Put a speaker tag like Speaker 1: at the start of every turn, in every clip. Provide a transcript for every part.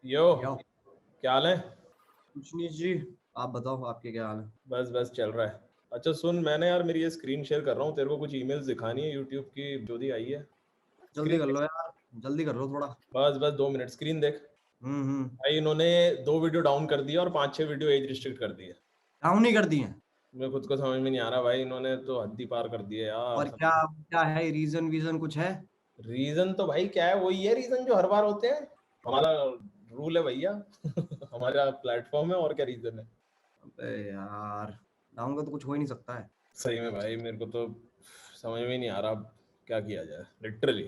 Speaker 1: यो
Speaker 2: यो।
Speaker 1: क्या हाल है?
Speaker 2: कुछ नहीं जी, आप बताओ आपके क्या हाल है?
Speaker 1: बस बस चल रहा है। अच्छा सुन, मैंने यार मेरी ये स्क्रीन शेयर कर रहा हूँ तेरे को, कुछ ईमेल्स दिखानी है यूट्यूब की जो दी आई है।
Speaker 2: जल्दी कर लो यार, जल्दी कर लो थोड़ा।
Speaker 1: बस बस 2 मिनट, स्क्रीन देख।
Speaker 2: हम्म।
Speaker 1: भाई इन्होंने 2 वीडियो डाउन कर दिया और 5-6 वीडियो एज रिस्ट्रिक्ट कर दिए।
Speaker 2: डाउन ही कर दिए हैं।
Speaker 1: मैं खुद को समझ में नहीं आ रहा भाई, इन्होंने तो हद ही पार कर दिए यार।
Speaker 2: और क्या क्या है रीजन वीजन कुछ है?
Speaker 1: रीजन तो भाई क्या है, वही है रीजन जो हर बार होते हैं। हमारा रूल है भैया हमारा प्लेटफॉर्म है, और क्या रीजन है।
Speaker 2: अबे यार, डाउन का तो कुछ हो ही नहीं सकता है।
Speaker 1: सही में भाई मेरे को तो समझ में ही नहीं आ रहा क्या किया जाए literally.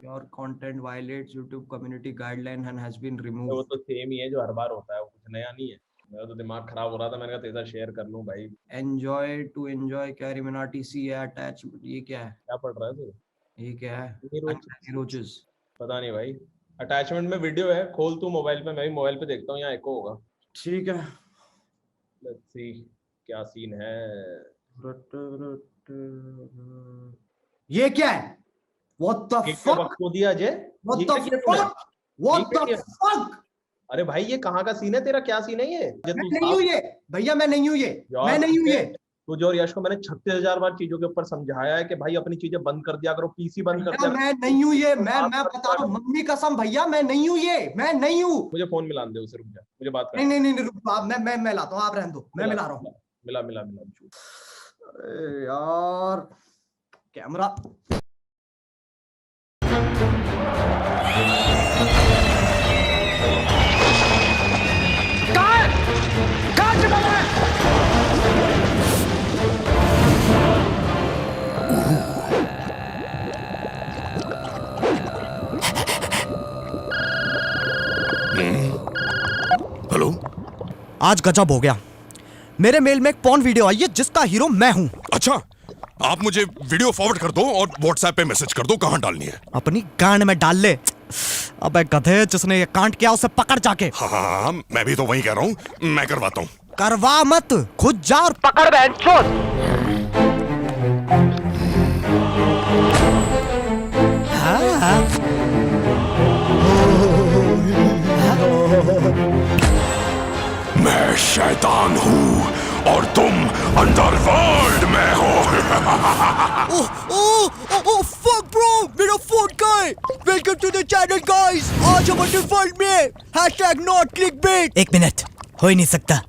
Speaker 2: Your content violates YouTube community guideline and has been
Speaker 1: वो
Speaker 2: रिमूव्ड।
Speaker 1: तो सेम ही है जो हर बार होता है, वो कुछ नया नहीं है। मेरा तो दिमाग खराब हो रहा था, मैंने कहा तेरे साथ शेयर कर लूं भाई।
Speaker 2: एंजॉय टू एंजॉय कैरिमिनाटी सी अटैच, ये क्या है?
Speaker 1: क्या पढ़ रहा है तू?
Speaker 2: ये क्या है?
Speaker 1: नीरोज?
Speaker 2: रोचेस।
Speaker 1: पता नहीं भाई। अटैचमेंट में वीडियो है, खोल तू मोबाइल पे, मैं भी मोबाइल पे देखता हूँ, यहाँ एको होगा।
Speaker 2: ठीक है।
Speaker 1: लेट्स सी क्या सीन है।
Speaker 2: ये क्या है? What the
Speaker 1: ये क्या
Speaker 2: fuck?
Speaker 1: बकचोदी दिया अजय?
Speaker 2: What
Speaker 1: ये
Speaker 2: the
Speaker 1: क्या किया तूने?
Speaker 2: fuck? What
Speaker 1: ये क्या
Speaker 2: the
Speaker 1: किया?
Speaker 2: fuck?
Speaker 1: अरे भाई ये कहाँ का सीन है तेरा, क्या सीन है ये?
Speaker 2: मैं नहीं हूँ ये भैया, मैं नहीं हूँ ये, मैं नहीं हूँ ये।
Speaker 1: तुझे और यश को मैंने 36,000 बार चीजों के ऊपर समझाया है कि भाई अपनी चीजें बंद कर दिया करो, पीसी बंद कर दिया करो।
Speaker 2: मैं नहीं हूँ ये, मैं बता रहा हूँ मम्मी कसम भैया, मैं नहीं हूँ ये, मैं नहीं हूँ।
Speaker 1: मुझे फोन मिला दे उसे, रुक जा, मुझे बात कर।
Speaker 2: नहीं रुक आप, मैं लाता हूँ, आप रहने दो, मैं मिला रहा हूँ।
Speaker 1: मिला मिला मिला।
Speaker 2: अरे यार कैमरा।
Speaker 3: हेलो।
Speaker 4: आज गजब हो गया, मेरे मेल में एक पॉर्न वीडियो आई है जिसका हीरो मैं हूं।
Speaker 3: अच्छा, आप मुझे वीडियो फॉरवर्ड कर दो और व्हाट्सएप पे मैसेज कर दो कहां डालनी है।
Speaker 4: अपनी गांड में डाल ले। अबे गधे, जिसने ये कांड किया उसे पकड़ जाके।
Speaker 3: हाँ, मैं भी तो वही कह रहा हूँ, मैं करवाता हूँ।
Speaker 4: करवा मत, खुद जा और पकड़ बैंचोद।
Speaker 3: मैं शैतान हूँ और तुम अंडरवर्ल्ड में हो।
Speaker 4: ओह फक ब्रो, मेरा फोन का है। Welcome to the channel guys. आज हम अंडरवर्ल्ड में #not clickbait। एक मिनट, हो ही नहीं सकता।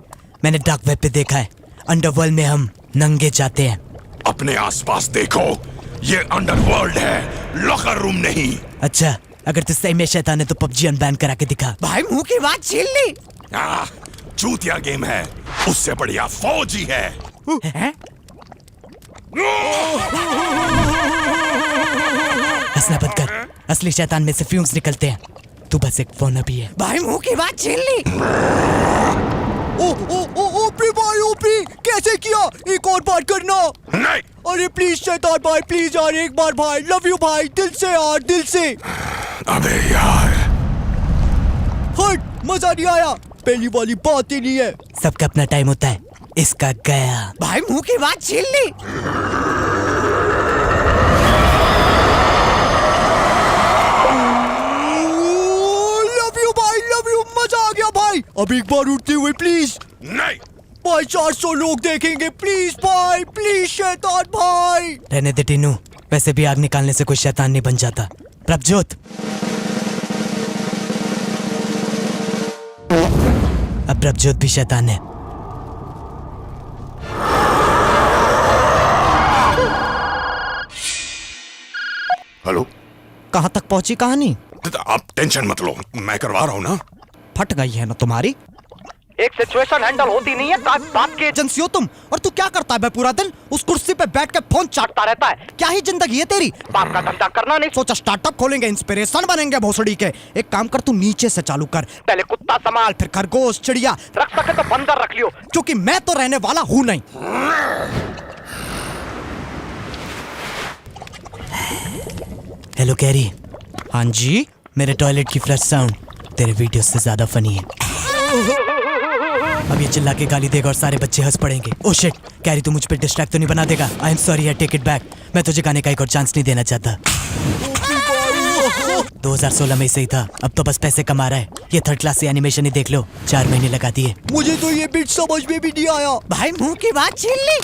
Speaker 4: मैंने डार्क वेब पे देखा है, अंडरवर्ल्ड में हम नंगे जाते हैं।
Speaker 3: अपने आसपास देखो, ये अंडरवर्ल्ड है, लॉकर रूम नहीं।
Speaker 4: अच्छा, अगर तू सही में शैतान है तो पबजी अनबैन करा के दिखा। भाई मुंह की बात छीन ली।
Speaker 3: चूतिया गेम है, उससे बढ़िया फौजी है।
Speaker 4: हंसना बंद कर, असली शैतान में से फ्यूम्स निकलते हैं। तू बस एक फोन अभी है। भाई मुंह की बात छीन ली। ओपी भाई, ओपी कैसे किया? एक और बार करना।
Speaker 3: नहीं।
Speaker 4: अरे प्लीज शैतान भाई, प्लीज यार, एक बार भाई, लव यू भाई, दिल से यार, दिल से।
Speaker 3: अबे यार,
Speaker 4: हट, मजा नहीं आया, पहली वाली बात ही नहीं है। सबका अपना टाइम होता है, इसका गया। भाई मुंह की बात छीन ली। लव यू भाई, लव यू, मजा आ गया भाई। अब एक बार उठते हुए प्लीज।
Speaker 3: नहीं
Speaker 4: भाई, 400 लोग देखेंगे, प्लीज भाई, प्लीज शैतान भाई। रहने दे टीनू, वैसे भी आग निकालने से कोई शैतान नहीं बन जाता। प्रभजोत, अब प्रभजोत भी शैतान है।
Speaker 3: हेलो।
Speaker 4: कहाँ तक पहुंची कहानी?
Speaker 3: आप टेंशन मत लो, मैं करवा रहा हूँ ना।
Speaker 4: फट गई है ना तुम्हारी? एक सिचुएशन हैंडल होती नहीं है, बात के एजेंसी हो तुम। और तू क्या करता है बे पूरा दिन? उस कुर्सी पे बैठ के फोन चाटता रहता है। क्या ही जिंदगी है तेरी? बाप का धंधा करना नहीं सोचा, स्टार्टअप खोलेंगे, इंस्पिरेशन बनेंगे भोसड़ी के। एक काम कर, तू नीचे से चालू कर। पहले कुत्ता संभाल, फिर खरगोश, चिड़िया, रख सके तो बंदर रख लियो, क्योंकि मैं तो रहने वाला हूँ नहीं। Hello carry. हाँ जी, मेरे टॉयलेट की फ्लश साउंड तेरे वीडियो से ज्यादा फनी है। अब ये चिल्ला के गाली देगा और सारे बच्चे हंस पड़ेंगे। ओह शिट, कैरी तू मुझ पे डिस्ट्रैक्ट तो नहीं बना देगा? I am sorry, I take it back. मैं तुझे गाने का एक और चांस नहीं देना चाहता। 2016 में सही था, अब तो बस पैसे कमा रहा है। ये थर्ड क्लास से एनिमेशन ही देख लो, 4 महीने लगा दिए। मुझे तो ये बिट समझ में भी नहीं आया। भाई मुंह की बात छीन ली।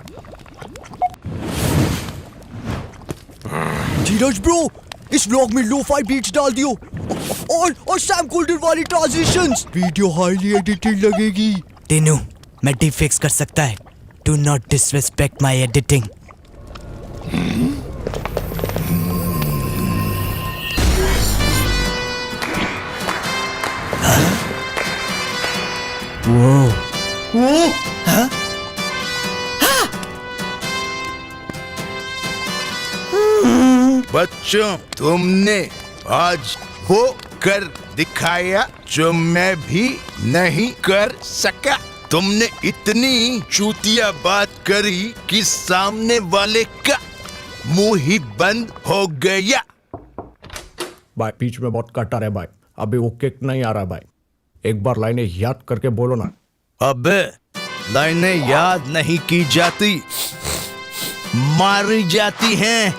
Speaker 4: धीरज ब्रो, इस व्लॉग में लो-फाई बीट्स डाल दियो और सैम गोल्डन वाली ट्रांजिशंस। वीडियो हाईली एडिटेड लगेगी। टीनू, मैं डीप फिक्स कर सकता है। Do not disrespect my editing. वो हाँ?
Speaker 5: बच्चों, तुमने आज वो कर दिखाया जो मैं भी नहीं कर सका। तुमने इतनी चूतिया बात करी कि सामने वाले का मुंह ही बंद हो गया।
Speaker 6: भाई बीच में बहुत कट आ रहा है भाई, अभी वो किक नहीं आ रहा भाई। एक बार लाइनें याद करके बोलो ना।
Speaker 5: अबे लाइनें याद नहीं की जाती, मारी जाती हैं।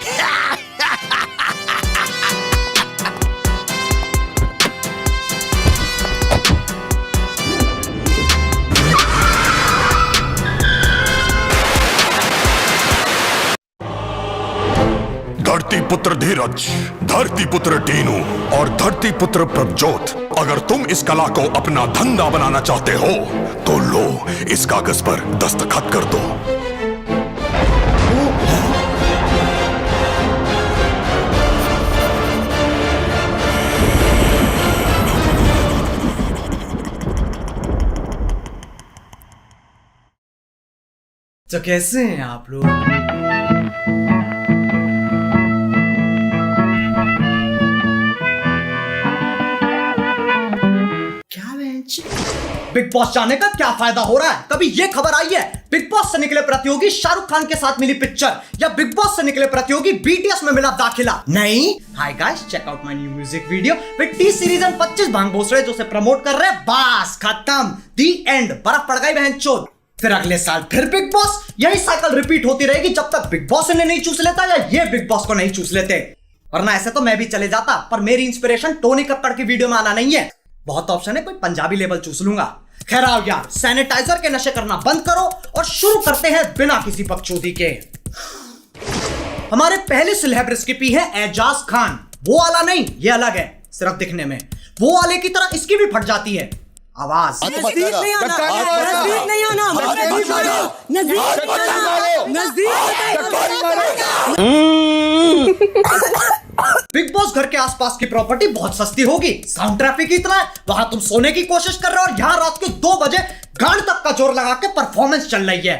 Speaker 3: धरती पुत्र धीरज, धरती पुत्र टीनू और धरती पुत्र प्रभजोत, अगर तुम इस कला को अपना धंधा बनाना चाहते हो तो लो, इस कागज पर दस्तखत कर दो।
Speaker 7: तो कैसे हैं आप लोग? बिग बॉस जाने का क्या फायदा हो रहा है? कभी ये खबर आई है बिग बॉस से निकले प्रतियोगी शाहरुख खान के साथ मिली पिक्चर, या बिग बॉस से निकले प्रतियोगी बीटीएस में मिला दाखिला? नहीं। Hi guys, check out my new music video with T Series and 25 भांग भोसड़े जो से प्रमोट कर रहे हैं। बस खत्म, दी एंड। बर्फ पड़ गई बहनचोद। फिर अगले साल फिर बिग बॉस। यही साइकिल रिपीट होती रहेगी जब तक बिग बॉस इन्हें नहीं चूस लेता या ये बिग बॉस को नहीं चूस लेते। वरना ऐसे तो मैं भी चले जाता, पर मेरी इंस्पिरेशन टोनी कक्कड़ की वीडियो में आना नहीं है। बहुत ऑप्शन है, कोई पंजाबी लेवल चूस लूंगा। खैर आओ यार, सैनिटाइजर के नशे करना बंद करो और शुरू करते हैं बिना किसी बकचोदी के। हमारे पहले सेलेब रेसिपी है एजाज खान। वो वाला नहीं, ये अलग है, सिर्फ दिखने में। वो वाले की तरह इसकी भी फट जाती है आवाज।
Speaker 8: नजदीक नहीं आना, नजदीक नहीं आना,
Speaker 7: बिग बॉस घर के आसपास की प्रॉपर्टी बहुत सस्ती होगी, साउंड ट्रैफिक इतना है, वहां तुम सोने की कोशिश कर रहे हो और यहाँ रात के 2 बजे गांड तक का जोर लगा के परफॉर्मेंस चल रही है।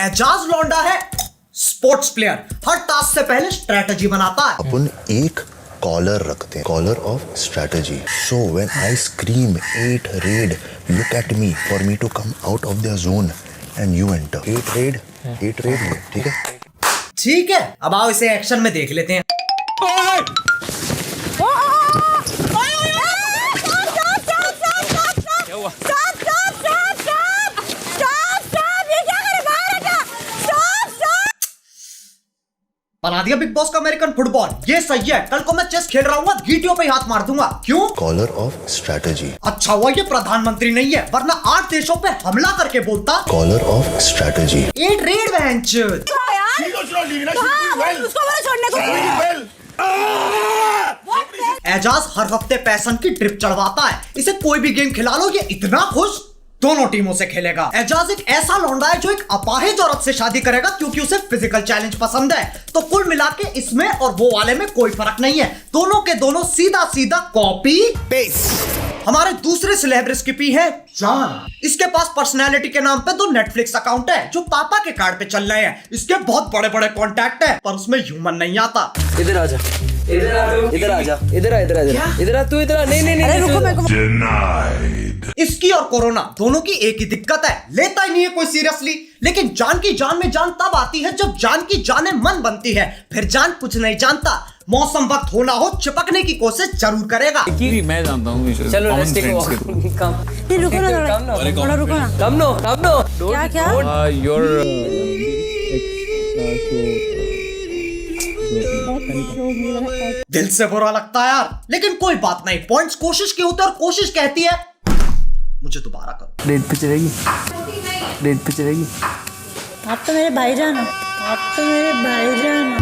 Speaker 7: एजाज लौंडा है स्पोर्ट्स प्लेयर, हर टास्क से पहले स्ट्रेटजी बनाता है।
Speaker 9: अपन एक कॉलर रखते हैं, caller of strategy. So when I scream 8 red, look at me for me to come out of the zone and you enter. 8 red, ठीक है?
Speaker 7: ठीक है, अब आओ इसे एक्शन में देख लेते हैं। बना दिया बिग बॉस का अमेरिकन फुटबॉल, ये सही है। कल को मैं चेस खेल रहा हूँ, गीटियों पे हाथ मार दूंगा। क्यों?
Speaker 9: Caller of strategy.
Speaker 7: अच्छा हुआ ये प्रधानमंत्री नहीं है, वरना 8 देशों पे हमला करके बोलता।
Speaker 9: Collar of strategy.
Speaker 7: 8 रेड बहनचोद। एजाज हर हफ्ते पैसन की ट्रिप चढ़वाता है। इसे कोई भी गेम खिला लो, ये इतना खुश दोनों टीमों से खेलेगा। एजाज एक ऐसा लौंडा है जो एक अपाहिज औरत से शादी करेगा क्योंकि उसे फिजिकल चैलेंज पसंद है। तो कुल मिला के इसमें और वो वाले में कोई फर्क नहीं है, दोनों के दोनों सीधा सीधा कॉपी पेस्ट। हमारे दूसरे सेलेब रेसिपी है जॉन। इसके पास पर्सनैलिटी के नाम पे 2 नेटफ्लिक्स अकाउंट है जो पापा के कार्ड पे चल रहे हैं। इसके बहुत बड़े बड़े कॉन्टैक्ट है, पर उसमें ह्यूमन नहीं आता।
Speaker 8: इधर आजा, इधर आ, इधर आ, इधर आ, तू इधर आ। नहीं, रुको, मेरे को।
Speaker 7: इसकी और कोरोना दोनों की एक ही दिक्कत है, लेता ही नहीं है कोई सीरियसली। लेकिन जान की जान में जान तब आती है जब जान की जाने मन बनती है। फिर जान कुछ नहीं जानता, मौसम वक्त होना हो चिपकने की कोशिश जरूर करेगा।
Speaker 8: मैं जानता हूँ। चलो रुको ना, थोड़ा रुको ना।
Speaker 7: क्या दिल से बुरा लगता है यार, लेकिन कोई बात नहीं, पॉइंट्स कोशिश के होते और कोशिश कहती है मुझे दोबारा करो।
Speaker 8: डेट पे चलेगी, डेट पे चलेगी।
Speaker 10: आप तो मेरे भाईजान हो, आप तो मेरे भाईजान हो।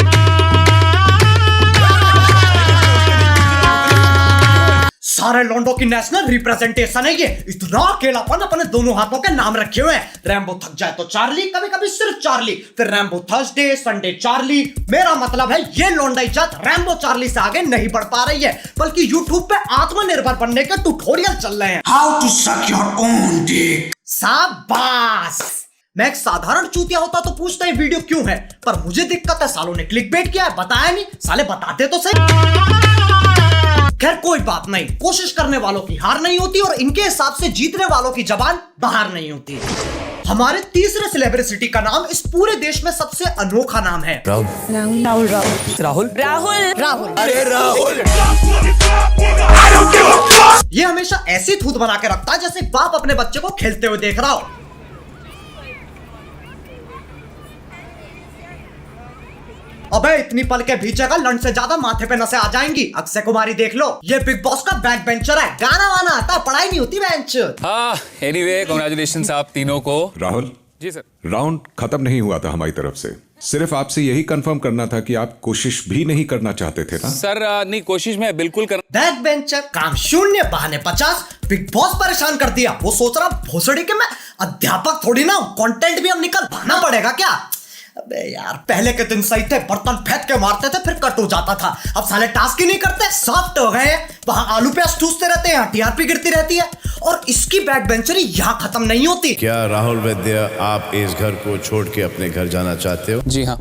Speaker 7: सारे लॉन्डो की नेशनल रिप्रेजेंटेशन है ये। इतना अकेलापन अपने दोनों हाथों के नाम रखे हुए हैं। रैम्बो थक जाए तो चार्ली, कभी कभी सिर्फ चार्ली, फिर रैम्बो थर्सडे, संडे चार्ली। मेरा मतलब है ये लॉन्डा इज्जत रैम्बो चार्ली से आगे नहीं बढ़ पा रही है, बल्कि यूट्यूब पे आत्मनिर्भर बनने के ट्यूटोरियल चल रहे हैं। How to suck your own dick. शाबाश। मैं एक साधारण चूतिया होता तो पूछता ये वीडियो क्यों है, पर मुझे दिक्कत है सालों ने क्लिकबेट किया है, बताया नहीं। साले बताते तो सही। खैर कोई बात नहीं, कोशिश करने वालों की हार नहीं होती और इनके हिसाब से जीतने वालों की जबान बाहर नहीं होती। हमारे तीसरे सेलिब्रिटी का नाम इस पूरे देश में सबसे अनोखा नाम है
Speaker 8: राहुल राहुल राहुल राहुल
Speaker 10: राहुल।
Speaker 8: अरे राहुल।
Speaker 7: ये हमेशा ऐसी थूत बना के रखता है जैसे बाप अपने बच्चे को खेलते हुए देख रहा हो। अबे इतनी पल के भीचेगा लंड से ज्यादा माथे पे नसें आ जाएंगी। अक्षय कुमारी देख लो, ये बिग बॉस का बैक बेंचर है, गाना वाना आता, पढ़ाई नहीं होती बेंच।
Speaker 11: एनीवे कांग्रेचुलेशंस आप तीनों को।
Speaker 12: राहुल
Speaker 11: जी सर।
Speaker 12: राउंड खत्म नहीं हुआ था हमारी तरफ से, सिर्फ आपसे यही कंफर्म करना था कि आप कोशिश भी नहीं करना चाहते थे ना?
Speaker 11: सर नहीं, कोशिश में बिल्कुल कर।
Speaker 7: बैक बेंचर, काम शून्य, बहाने 50। बिग बॉस परेशान कर दिया। वो सोच रहा भोसड़ी के मैं अध्यापक थोड़ी ना हूं, कंटेंट भी अब निकलवाना पड़ेगा क्या। अबे यार पहले के दिन सही थे, बर्तन फेंक के मारते थे फिर कट हो जाता था। अब साले टास्क ही नहीं करते, सॉफ्ट हो गए। वहां आलू प्याज ठूसते रहते हैं, टीआरपी गिरती रहती है और इसकी बैक बेंचरी यहाँ खत्म नहीं होती।
Speaker 5: क्या राहुल वैद्य आप इस घर को छोड़ के अपने घर जाना चाहते हो?
Speaker 11: जी हाँ।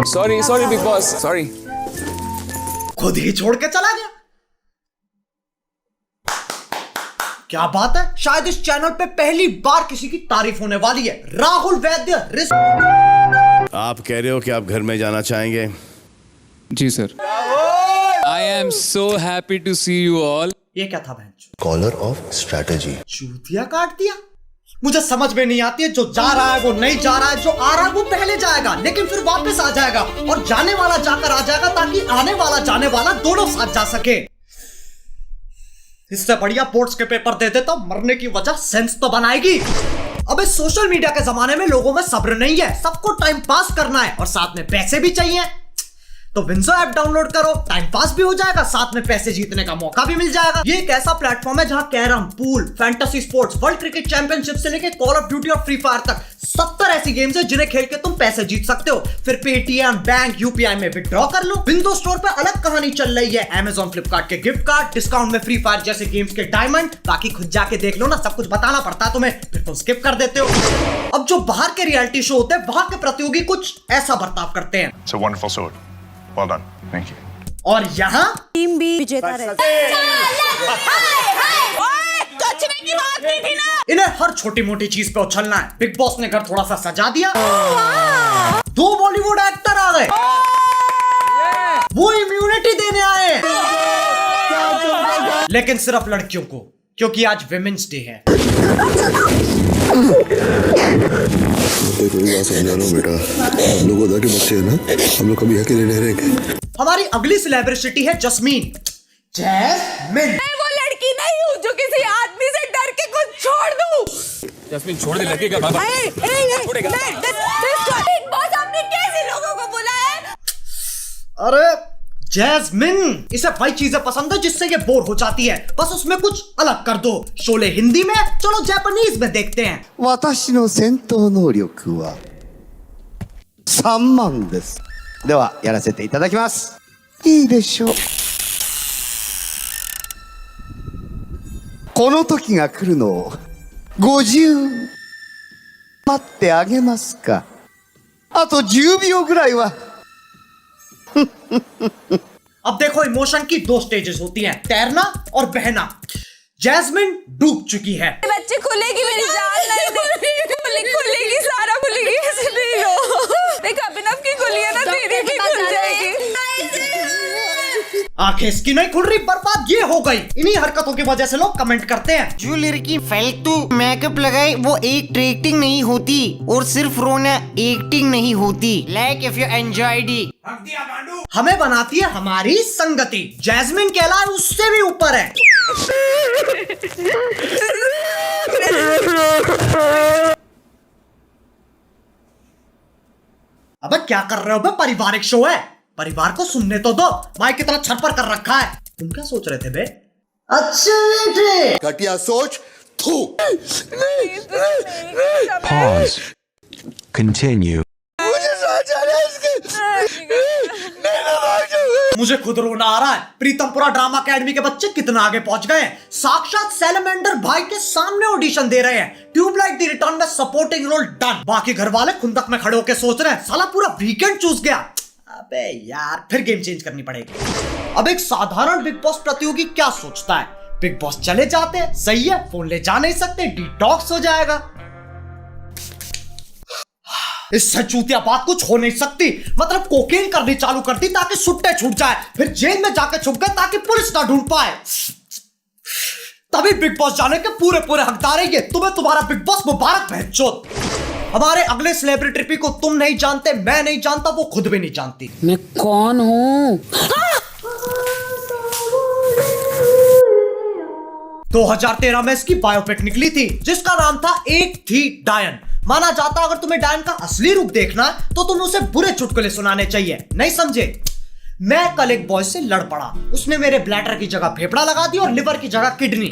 Speaker 11: Sorry big boss, sorry.
Speaker 7: खुद ही छोड़ के चला गया। क्या बात है, शायद इस चैनल पे पहली बार किसी की तारीफ होने वाली है। राहुल वैद्य
Speaker 5: आप कह रहे हो कि आप घर में जाना चाहेंगे?
Speaker 11: जी sir. I am so happy to see you all.
Speaker 7: ये क्या था बहन?
Speaker 9: Collar of strategy.
Speaker 7: चूतिया काट दिया। मुझे समझ में नहीं आती है, जो जा रहा है वो नहीं जा रहा है, जो आ रहा है वो पहले जाएगा लेकिन फिर वापस आ जाएगा, और जाने वाला जाकर आ जाएगा ताकि आने वाला जाने वाला दोनों साथ जा सके। इससे बढ़िया बोर्ड्स के पेपर दे दे तो मरने की वजह सेंस तो बनाएगी। अब इस सोशल मीडिया के जमाने में लोगों में सब्र नहीं है, सबको टाइम पास करना है और साथ में पैसे भी चाहिए। तो विंसो ऐप डाउनलोड करो, टाइम पास भी हो जाएगा, साथ में पैसे जीतने का मौका भी मिल जाएगा। ये एक ऐसा प्लेटफॉर्म है जहां carrom, pool, fantasy sports, world cricket championship से लेकर कॉल ऑफ ड्यूटी और फ्री फायर तक 70 ऐसी गेम्स है जिन्हें खेल के तुम पैसे जीत सकते हो। फिर पेटीएम, बैंक, यूपीआई में विड्रॉ कर लो। विंडो स्टोर पे अलग कहानी चल रही है, अमेजॉन, फ्लिपकार्ट के गिफ्ट कार्ड, डिस्काउंट में फ्री फायर जैसे गेम्स के डायमंड। बाकी खुद जाके देख लो ना, सब कुछ बताना पड़ता है तुम्हें, फिर तुम स्किप कर देते हो। अब जो बाहर के रियलिटी शो होते हैं वहां के प्रतियोगी कुछ ऐसा बर्ताव करते हैं।
Speaker 13: It's a wonderful sword. Well done. Thank you.
Speaker 7: और यहाँ
Speaker 10: टीम भी विजेता रहती है।
Speaker 7: इन्हें हर छोटी मोटी चीज पे उछलना है। बिग बॉस ने घर थोड़ा सा सजा दिया, 2 बॉलीवुड एक्टर आ गए, वो इम्यूनिटी देने आए, लेकिन सिर्फ लड़कियों को, क्योंकि आज विमेंस डे है।
Speaker 9: कोई बात समझा लो बेटा, हम लोग उधर के बच्चे हैं ना, हम लोग कभी अकेले नहीं रहेंगे।
Speaker 7: हमारी अगली सेलिब्रिटी है जस्मीन। जैस्मिन।
Speaker 10: मैं वो लड़की नहीं हूँ जो किसी आदमी से डर के कुछ छोड़ दूँ।
Speaker 11: जस्मीन छोड़ दे, लगेगा बाबा।
Speaker 10: बिग बॉस आपने कैसे लोगों को बुलाया है?
Speaker 7: अरे जैस्मिन, इसे वही चीजें पसंद है जिससे ये बोर हो जाती है, बस उसमें कुछ अलग कर दो। शोले हिंदी में, चलो जापानीज में देखते हैं।
Speaker 9: 私の戦闘能力は3万です。ではやらせていただきます。いいでしょう。この時が来るのを50待ってあげますか。あと10秒ぐらいは。
Speaker 7: अब देखो, इमोशन की 2 स्टेजेस होती हैं, तैरना और बहना। जैस्मिन डूब चुकी है।
Speaker 10: बच्चे खुलेगी मेरी जान नहीं, खुलेगी सारा खुलेगी, ऐसे नहीं लो। देख अभिनव की खुली है ना, तेरी भी खुल जाएगी।
Speaker 7: आंखें इसकी नहीं खुल रही, बर्बाद ये हो गई। इन्हीं हरकतों की वजह से लोग कमेंट करते हैं।
Speaker 4: जो लड़की फालतू मेकअप लगाए वो एक्टिंग नहीं होती, और सिर्फ रोना एक्टिंग नहीं होती। Like if you enjoyed it.
Speaker 7: हमें बनाती है हमारी संगति। जैस्मिन के अलावा उससे भी ऊपर है। अबे क्या कर रहे हो बे? पारिवारिक शो है, परिवार को सुनने तो दो। माइक कितना छप्पर कर रखा है। तुम क्या सोच रहे थे बे? अच्छा बेटे,
Speaker 5: घटिया सोच। थू।
Speaker 14: Pause. Continue.
Speaker 7: मुझे खुद रोना आ रहा है। प्रीतमपुरा ड्रामा अकेडमी के बच्चे कितना आगे पहुंच गए हैं। साक्षात सैलमेंडर भाई के सामने ऑडिशन दे रहे हैं। ट्यूबलाइट द रिटर्न में सपोर्टिंग रोल डन। बाकी घर वाले खुंदक में खड़े होकर सोच रहे हैं साला पूरा वीकेंड चूस गया। अबे यार, फिर गेम चेंज करनी पड़ेगी। अब एक साधारण बिग बॉस प्रतियोगी क्या सोचता है? बिग बॉस चले जाते हैं, सही है, फोन ले जा नहीं सकते, डिटॉक्स हो जाएगा। इससे चूतिया बात कुछ हो नहीं सकती। मतलब कोकेन करनी चालू कर दी ताकि सुट्टे छूट जाए, फिर जेल में जाके छुप गए ताकि पुलिस ना ढूंढ पाए। तभी बिग बॉस जाने के पूरे पूरे हकदार है ये। तुम्हें तुम्हारा बिग बॉस मुबारक बहनचोद। हमारे अगले सेलिब्रिटी को तुम नहीं जानते, मैं नहीं जानता, वो खुद भी नहीं जानती।
Speaker 8: मैं कौन हूँ?
Speaker 7: 2013 में इसकी बायोपिक निकली थी जिसका नाम था एक थी डायन। माना जाता अगर तुम्हें डायन का असली रूप देखना है तो तुम्हें उसे बुरे चुटकुले सुनाने चाहिए। नहीं समझे? मैं कल एक बॉय से लड़ पड़ा। उसने मेरे ब्लैडर की जगह फेफड़ा लगा दी और लिवर की जगह किडनी।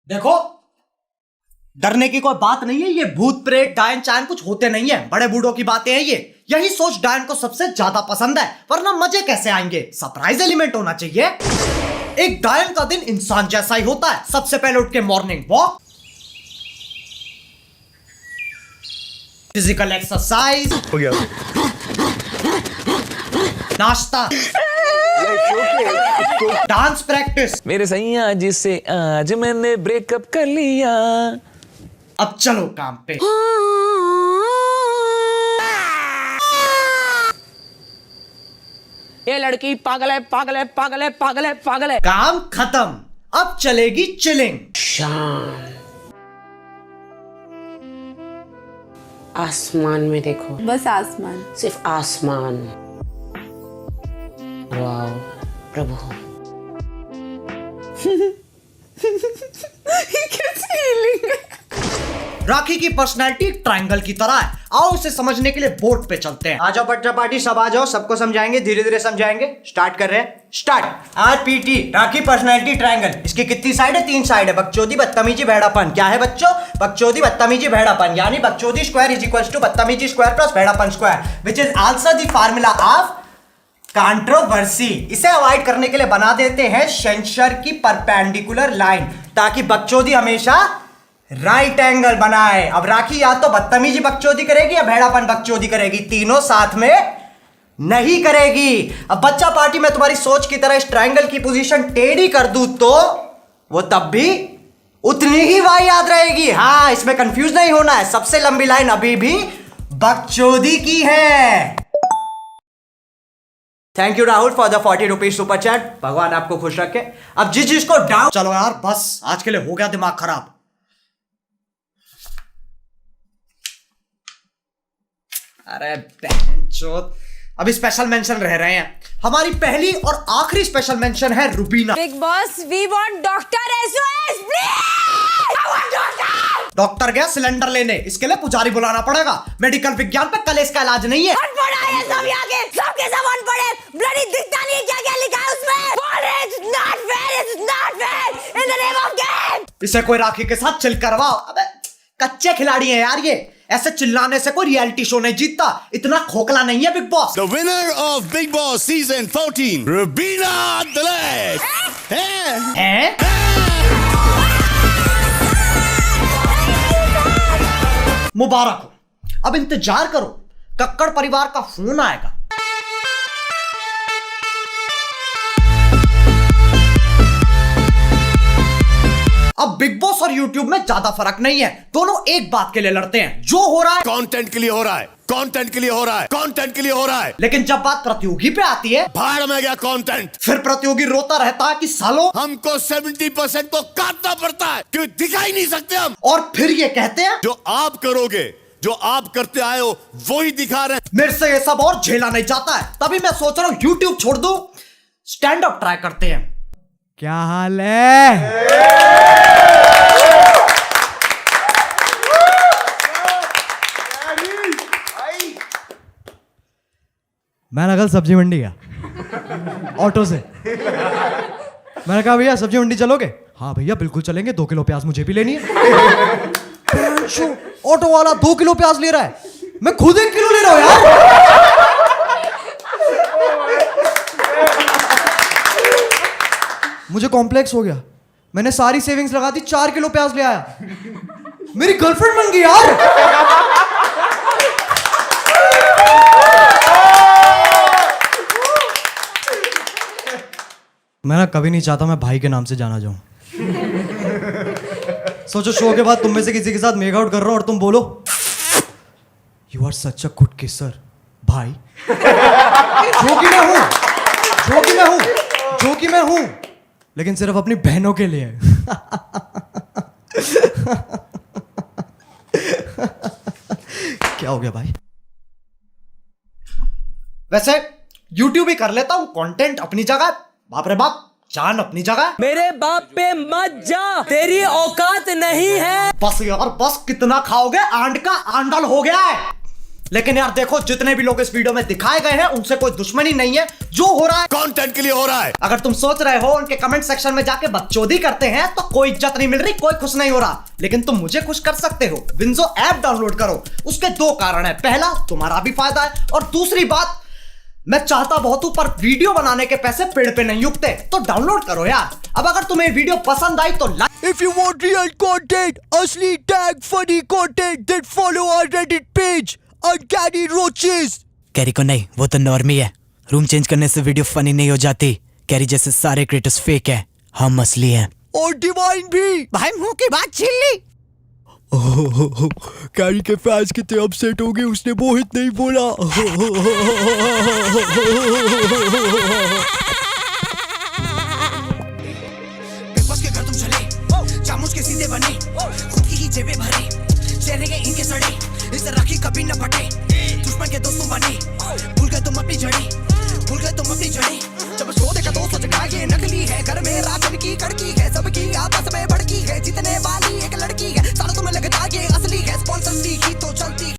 Speaker 7: देखो, डरने की कोई बात नहीं है। ये भूत प्रेत डायन चायन कुछ होते नहीं है, बड़े बूढ़ों की बातें हैं ये। यही सोच डायन को सबसे ज्यादा पसंद है, वरना मजे कैसे आएंगे? सरप्राइज एलिमेंट होना चाहिए। एक डायन का दिन इंसान जैसा ही होता है। सबसे पहले उठ के मॉर्निंग वॉक, फिजिकल एक्सरसाइज हो गया, नाश्ता, डांस प्रैक्टिस।
Speaker 8: मेरे सैया जिससे आज मैंने ब्रेकअप कर लिया।
Speaker 7: अब चलो काम पे।
Speaker 8: ये लड़की पागल है, पागल है, पागल है, पागल है, पागल है।
Speaker 7: काम खत्म। अब चलेगी चिलिंग।
Speaker 8: शाम आसमान में देखो,
Speaker 10: बस आसमान,
Speaker 8: सिर्फ आसमान। वाह प्रभु।
Speaker 10: कैसी फीलिंग है?
Speaker 7: राखी की पर्सनैलिटी ट्रायंगल की तरह है। आओ इसे समझने के लिए बोर्ड पे चलते हैं। आ जाओ बच्चा पार्टी, सब आ जाओ, सबको समझाएंगे, धीरे धीरे समझाएंगे। स्टार्ट कर रहे हैं। स्टार्ट। आरपीटी, राखी पर्सनैलिटी ट्रायंगल। इसकी कितनी साइड है? 3 साइड है। बकचोदी, बदतमीजी, भेड़ापन। क्या है बच्चों? बकचोदी, बदतमीजी, भेड़ापन। यानी बकचोदी स्क्वायर इज इक्वल टू बदतमीजी स्क्वायर प्लस भेड़ापन square, which is also the formula of controversy. इसे अवॉइड करने के लिए बना देते हैं सेंसर की परपेंडिकुलर लाइन, ताकि बकचोदी हमेशा राइट एंगल बनाए। अब राखी या तो बदतमीजी बकचोदी करेगी या भेड़ापन बकचोदी करेगी, तीनों साथ में नहीं करेगी। अब बच्चा पार्टी में तुम्हारी सोच की तरह इस ट्रायंगल की पोजीशन टेढ़ी कर दूं तो वो तब भी उतनी ही वाई याद रहेगी। हाँ, इसमें कंफ्यूज नहीं होना है। सबसे लंबी लाइन अभी भी बकचोदी की है। Thank you Rahul for the 40 rupees super chat. भगवान आपको खुश रखे। अब जिसको डाउट, चलो यार बस, आज के लिए हो गया दिमाग खराब। अरे बहनचोद, अभी स्पेशल मेंशन रह रहे हैं। हमारी पहली और आखिरी स्पेशल मेंशन है Rubina.
Speaker 10: Bigg Boss, we want doctor SOS please. I want doctor.
Speaker 7: Doctor गया सिलेंडर लेने, इसके लिए पुजारी बुलाना पड़ेगा। मेडिकल विज्ञान पे कल इसका इलाज नहीं है।
Speaker 10: अनपढ़ है सब यहाँ के, सबके सब अनपढ़ है। ब्लडी दिखता नहीं क्या क्या लिखा है उसमें। It's not fair, it's not fair in the name of game।
Speaker 7: इसे कोई राखी के साथ चिल करवाओ। अबे कच्चे खिलाड़ी हैं यार ये, ऐसे चिल्लाने से कोई रियलिटी शो नहीं जीतता। इतना खोखला नहीं है big boss.
Speaker 5: The winner of Big Boss Season 14, Rubina Dalek.
Speaker 7: हैं? मुबारक हो। अब इंतजार करो, कक्कड़ परिवार का फोन आएगा। अब बिग बॉस और यूट्यूब में ज्यादा फर्क नहीं है, दोनों एक बात के लिए लड़ते हैं। जो हो रहा है
Speaker 5: कंटेंट के लिए हो रहा है, कंटेंट के लिए हो रहा है, कंटेंट के लिए हो रहा है।
Speaker 7: लेकिन जब बात प्रतियोगी पे आती है,
Speaker 5: भाड़ में गया कंटेंट।
Speaker 7: फिर प्रतियोगी रोता रहता है कि सालों
Speaker 5: हमको 70% को काटना पड़ता है, क्यों दिखाई नहीं सकते हम।
Speaker 7: और फिर ये कहते हैं
Speaker 5: जो आप करोगे, जो आप करते आए हो वही दिखा रहे हैं।
Speaker 7: मेरे से ये सब और झेला नहीं जाता है, तभी मैं सोच रहा हूं YouTube छोड़ दूं, स्टैंड अप ट्राई करते हैं।
Speaker 4: क्या हाल है? मैंने कल सब्जी मंडी गया ऑटो से। मैंने कहा भैया सब्जी मंडी चलोगे? हाँ भैया बिल्कुल चलेंगे, 2 किलो प्याज मुझे भी लेनी है। ऑटो वाला 2 किलो प्याज ले रहा है, मैं खुद 1 किलो ले रहा हूं यार। मुझे कॉम्प्लेक्स हो गया, मैंने सारी सेविंग्स लगा दी, 4 किलो प्याज ले आया। मेरी गर्लफ्रेंड बन गई यार। मैं ना कभी नहीं चाहता मैं भाई के नाम से जाना जाऊं। सोचो शो के बाद तुम में से किसी के साथ मेक आउट कर रहा हूं और तुम बोलो you are such a good kisser भाई। जो कि मैं हूं, जो कि मैं हूं, जो कि मैं हूं, लेकिन सिर्फ अपनी बहनों के लिए। क्या हो गया भाई?
Speaker 7: वैसे YouTube ही कर लेता हूं, कंटेंट अपनी जगह, बाप रे बाप, जान अपनी जगह।
Speaker 8: मेरे बाप पे मत जा, तेरी औकात नहीं है।
Speaker 7: बस यार बस, कितना खाओगे? आंड का आंडल हो गया है। लेकिन यार देखो, जितने भी लोग इस वीडियो में दिखाए गए हैं उनसे कोई दुश्मनी नहीं है। जो हो रहा है
Speaker 5: कंटेंट के लिए हो रहा है।
Speaker 7: अगर तुम सोच रहे हो उनके कमेंट सेक्शन में जाके बकचोदी करते हैं तो कोई इज्जत नहीं मिल रही, कोई खुश नहीं हो रहा, लेकिन तुम मुझे खुश कर सकते हो। विंजो ऐप डाउनलोड करो। उसके 2 कारण है, पहला तुम्हारा भी फायदा है, और दूसरी बात, मैं चाहता बहुत हूं पर वीडियो बनाने के पैसे पेड़ पे नहीं उगते, तो डाउनलोड करो यार। अब अगर तुम्हें वीडियो पसंद आई तो
Speaker 4: If you want real content, असली tag funny content, then follow our Reddit page, Uncanny Roaches.
Speaker 15: Carry को नहीं, वो तो नॉर्मी है। रूम चेंज करने से वीडियो फनी नहीं हो जाती। कैरी जैसे सारे क्रिएटर्स फेक है, हम असली हैं।
Speaker 4: और डिवाइन भी।
Speaker 15: भाई मुंह की बात छीन ली।
Speaker 4: कैरी के फैंस कितने अपसेट हो गए, उसने मोहित नहीं बोला।
Speaker 16: बिग बॉस के घर तुम चले, चामुच के सीधे बने, खुद की ही जेबें भरे, चेहरे के इनके सड़े, इस राखी कभी न फटे।